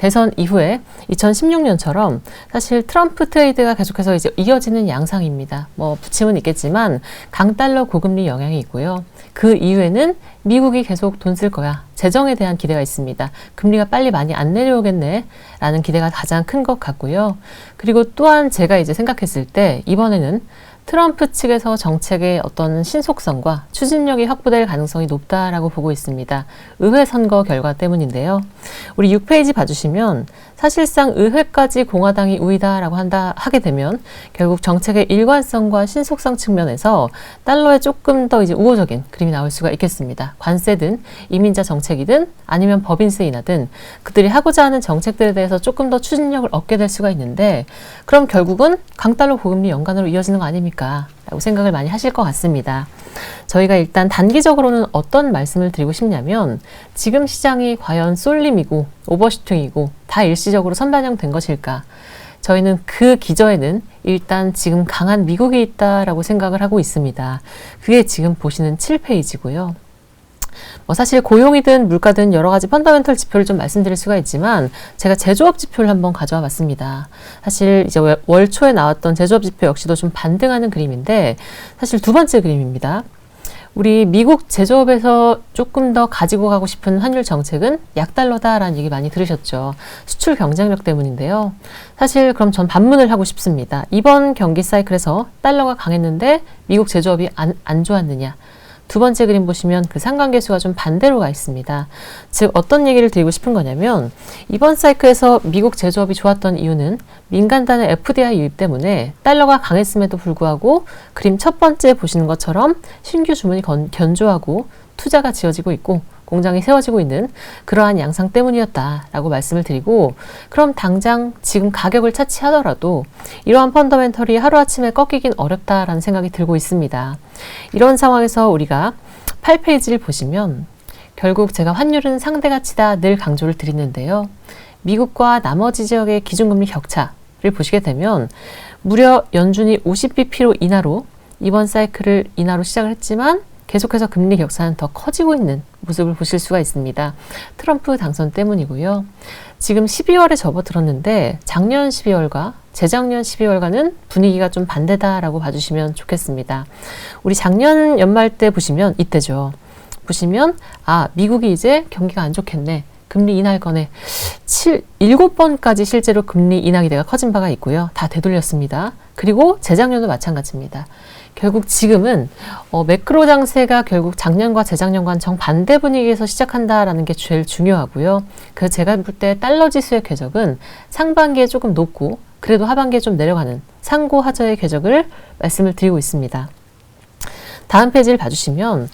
대선 이후에 2016년처럼 사실 트럼프 트레이드가 계속해서 이제 이어지는 양상입니다. 뭐 부침은 있겠지만 강달러 고금리 영향이 있고요. 그 이후에는 미국이 계속 돈 쓸 거야. 재정에 대한 기대가 있습니다. 금리가 빨리 많이 안 내려오겠네 라는 기대가 가장 큰 것 같고요. 그리고 또한 제가 이제 생각했을 때 이번에는 트럼프 측에서 정책의 어떤 신속성과 추진력이 확보될 가능성이 높다라고 보고 있습니다. 의회 선거 결과 때문인데요. 우리 6페이지 봐주시면 사실상 의회까지 공화당이 우위다라고 하게 되면 결국 정책의 일관성과 신속성 측면에서 달러에 조금 더 이제 우호적인 그림이 나올 수가 있겠습니다. 관세든 이민자 정책이든 아니면 법인세 인하든 그들이 하고자 하는 정책들에 대해서 조금 더 추진력을 얻게 될 수가 있는데 그럼 결국은 강달러 고금리 연간으로 이어지는 거 아닙니까? 라고 생각을 많이 하실 것 같습니다. 저희가 일단 단기적으로는 어떤 말씀을 드리고 싶냐면 지금 시장이 과연 쏠림이고 오버슈팅이고 다 일시적으로 선반영된 것일까? 저희는 그 기저에는 일단 지금 강한 미국이 있다라고 생각을 하고 있습니다. 그게 지금 보시는 7페이지고요. 사실 고용이든 물가든 여러 가지 펀더멘털 지표를 좀 말씀드릴 수가 있지만 제가 제조업 지표를 한번 가져와 봤습니다. 사실 이제 월 초에 나왔던 제조업 지표 역시도 좀 반등하는 그림인데 사실 두 번째 그림입니다. 우리 미국 제조업에서 조금 더 가지고 가고 싶은 환율 정책은 약달러다라는 얘기 많이 들으셨죠. 수출 경쟁력 때문인데요. 사실 그럼 전 반문을 하고 싶습니다. 이번 경기 사이클에서 달러가 강했는데 미국 제조업이 안 좋았느냐. 두 번째 그림 보시면 그 상관계수가 좀 반대로 가 있습니다. 즉 어떤 얘기를 드리고 싶은 거냐면 이번 사이클에서 미국 제조업이 좋았던 이유는 민간단의 FDI 유입 때문에 달러가 강했음에도 불구하고 그림 첫 번째 보시는 것처럼 신규 주문이 견조하고 투자가 지어지고 있고 공장이 세워지고 있는 그러한 양상 때문이었다라고 말씀을 드리고 그럼 당장 지금 가격을 차치하더라도 이러한 펀더멘털이 하루아침에 꺾이긴 어렵다라는 생각이 들고 있습니다. 이런 상황에서 우리가 8페이지를 보시면 결국 제가 환율은 상대가치다 늘 강조를 드리는데요. 미국과 나머지 지역의 기준금리 격차를 보시게 되면 무려 연준이 50bp로 인하로 이번 사이클을 인하로 시작을 했지만 계속해서 금리 격차는 더 커지고 있는 모습을 보실 수가 있습니다. 트럼프 당선 때문이고요. 지금 12월에 접어들었는데 작년 12월과 재작년 12월과는 분위기가 좀 반대다라고 봐주시면 좋겠습니다. 우리 작년 연말 때 보시면 이때죠. 보시면 미국이 이제 경기가 안 좋겠네. 금리 인하할 거네. 7번까지 실제로 금리 인하 기대가 커진 바가 있고요. 다 되돌렸습니다. 그리고 재작년도 마찬가지입니다. 결국 지금은 매크로 장세가 결국 작년과 재작년과는 정반대 분위기에서 시작한다라는 게 제일 중요하고요. 그래서 제가 볼 때 달러 지수의 궤적은 상반기에 조금 높고 그래도 하반기에 좀 내려가는 상고하저의 궤적을 말씀을 드리고 있습니다. 다음 페이지를 봐주시면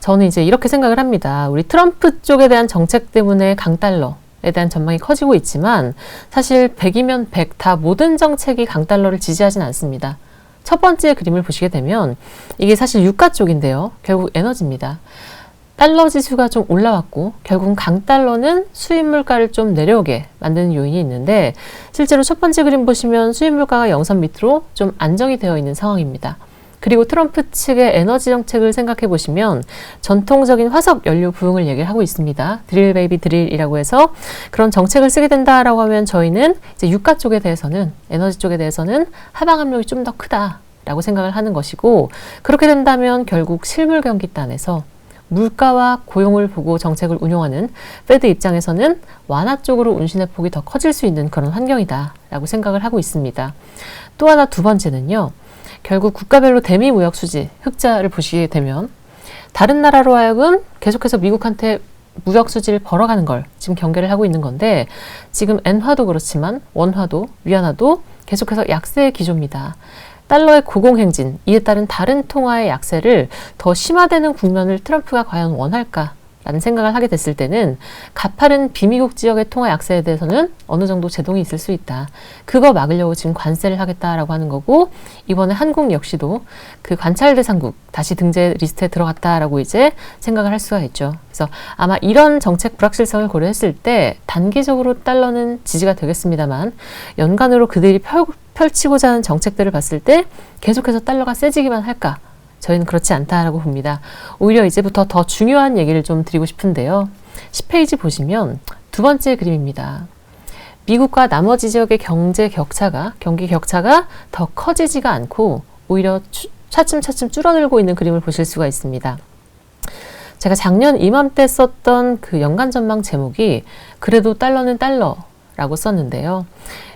저는 이제 이렇게 생각을 합니다. 우리 트럼프 쪽에 대한 정책 때문에 강달러에 대한 전망이 커지고 있지만 사실 100이면 100 다 모든 정책이 강달러를 지지하진 않습니다. 첫 번째 그림을 보시게 되면 이게 사실 유가 쪽인데요. 결국 에너지입니다. 달러 지수가 좀 올라왔고 결국은 강달러는 수입 물가를 좀 내려오게 만드는 요인이 있는데 실제로 첫 번째 그림 보시면 수입 물가가 영선 밑으로 좀 안정이 되어 있는 상황입니다. 그리고 트럼프 측의 에너지 정책을 생각해 보시면 전통적인 화석 연료 부흥을 얘기를 하고 있습니다. 드릴 베이비 드릴이라고 해서 그런 정책을 쓰게 된다라고 하면 저희는 이제 유가 쪽에 대해서는 에너지 쪽에 대해서는 하방 압력이 좀 더 크다라고 생각을 하는 것이고 그렇게 된다면 결국 실물 경기단에서 물가와 고용을 보고 정책을 운용하는 페드 입장에서는 완화 쪽으로 운신의 폭이 더 커질 수 있는 그런 환경이다라고 생각을 하고 있습니다. 또 하나 두 번째는요. 결국 국가별로 대미 무역 수지 흑자를 보시게 되면 다른 나라로 하여금 계속해서 미국한테 무역 수지를 벌어가는 걸 지금 경계를 하고 있는 건데 지금 엔화도 그렇지만 원화도 위안화도 계속해서 약세의 기조입니다. 달러의 고공행진, 이에 따른 다른 통화의 약세를 더 심화되는 국면을 트럼프가 과연 원할까? 라는 생각을 하게 됐을 때는 가파른 비미국 지역의 통화 약세에 대해서는 어느 정도 제동이 있을 수 있다. 그거 막으려고 지금 관세를 하겠다라고 하는 거고 이번에 한국 역시도 그 관찰 대상국 다시 등재 리스트에 들어갔다라고 이제 생각을 할 수가 있죠. 그래서 아마 이런 정책 불확실성을 고려했을 때 단기적으로 달러는 지지가 되겠습니다만 연간으로 그들이 펼치고자 하는 정책들을 봤을 때 계속해서 달러가 세지기만 할까? 저희는 그렇지 않다라고 봅니다. 오히려 이제부터 더 중요한 얘기를 좀 드리고 싶은데요. 10페이지 보시면 두 번째 그림입니다. 미국과 나머지 지역의 경기 격차가 더 커지지가 않고 오히려 차츰차츰 줄어들고 있는 그림을 보실 수가 있습니다. 제가 작년 이맘때 썼던 그 연간 전망 제목이 그래도 달러는 달러라고 썼는데요.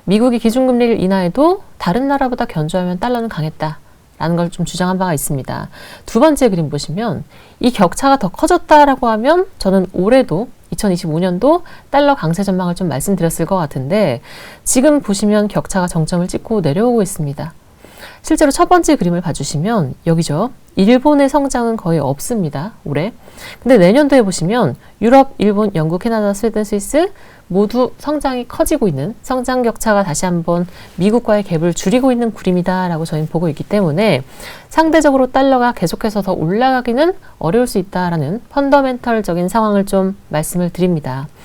미국이 기준금리를 인하해도 다른 나라보다 견조하면 달러는 강했다라는 걸 좀 주장한 바가 있습니다. 두 번째 그림 보시면 이 격차가 더 커졌다라고 하면 저는 올해도 2025년도 달러 강세 전망을 좀 말씀드렸을 것 같은데 지금 보시면 격차가 정점을 찍고 내려오고 있습니다. 실제로 첫 번째 그림을 봐주시면 여기죠. 일본의 성장은 거의 없습니다. 올해. 근데 내년도에 보시면 유럽, 일본, 영국, 캐나다, 스웨덴, 스위스 모두 성장이 커지고 있는 성장 격차가 다시 한번 미국과의 갭을 줄이고 있는 그림이다라고 저희는 보고 있기 때문에 상대적으로 달러가 계속해서 더 올라가기는 어려울 수 있다라는 펀더멘털적인 상황을 좀 말씀을 드립니다.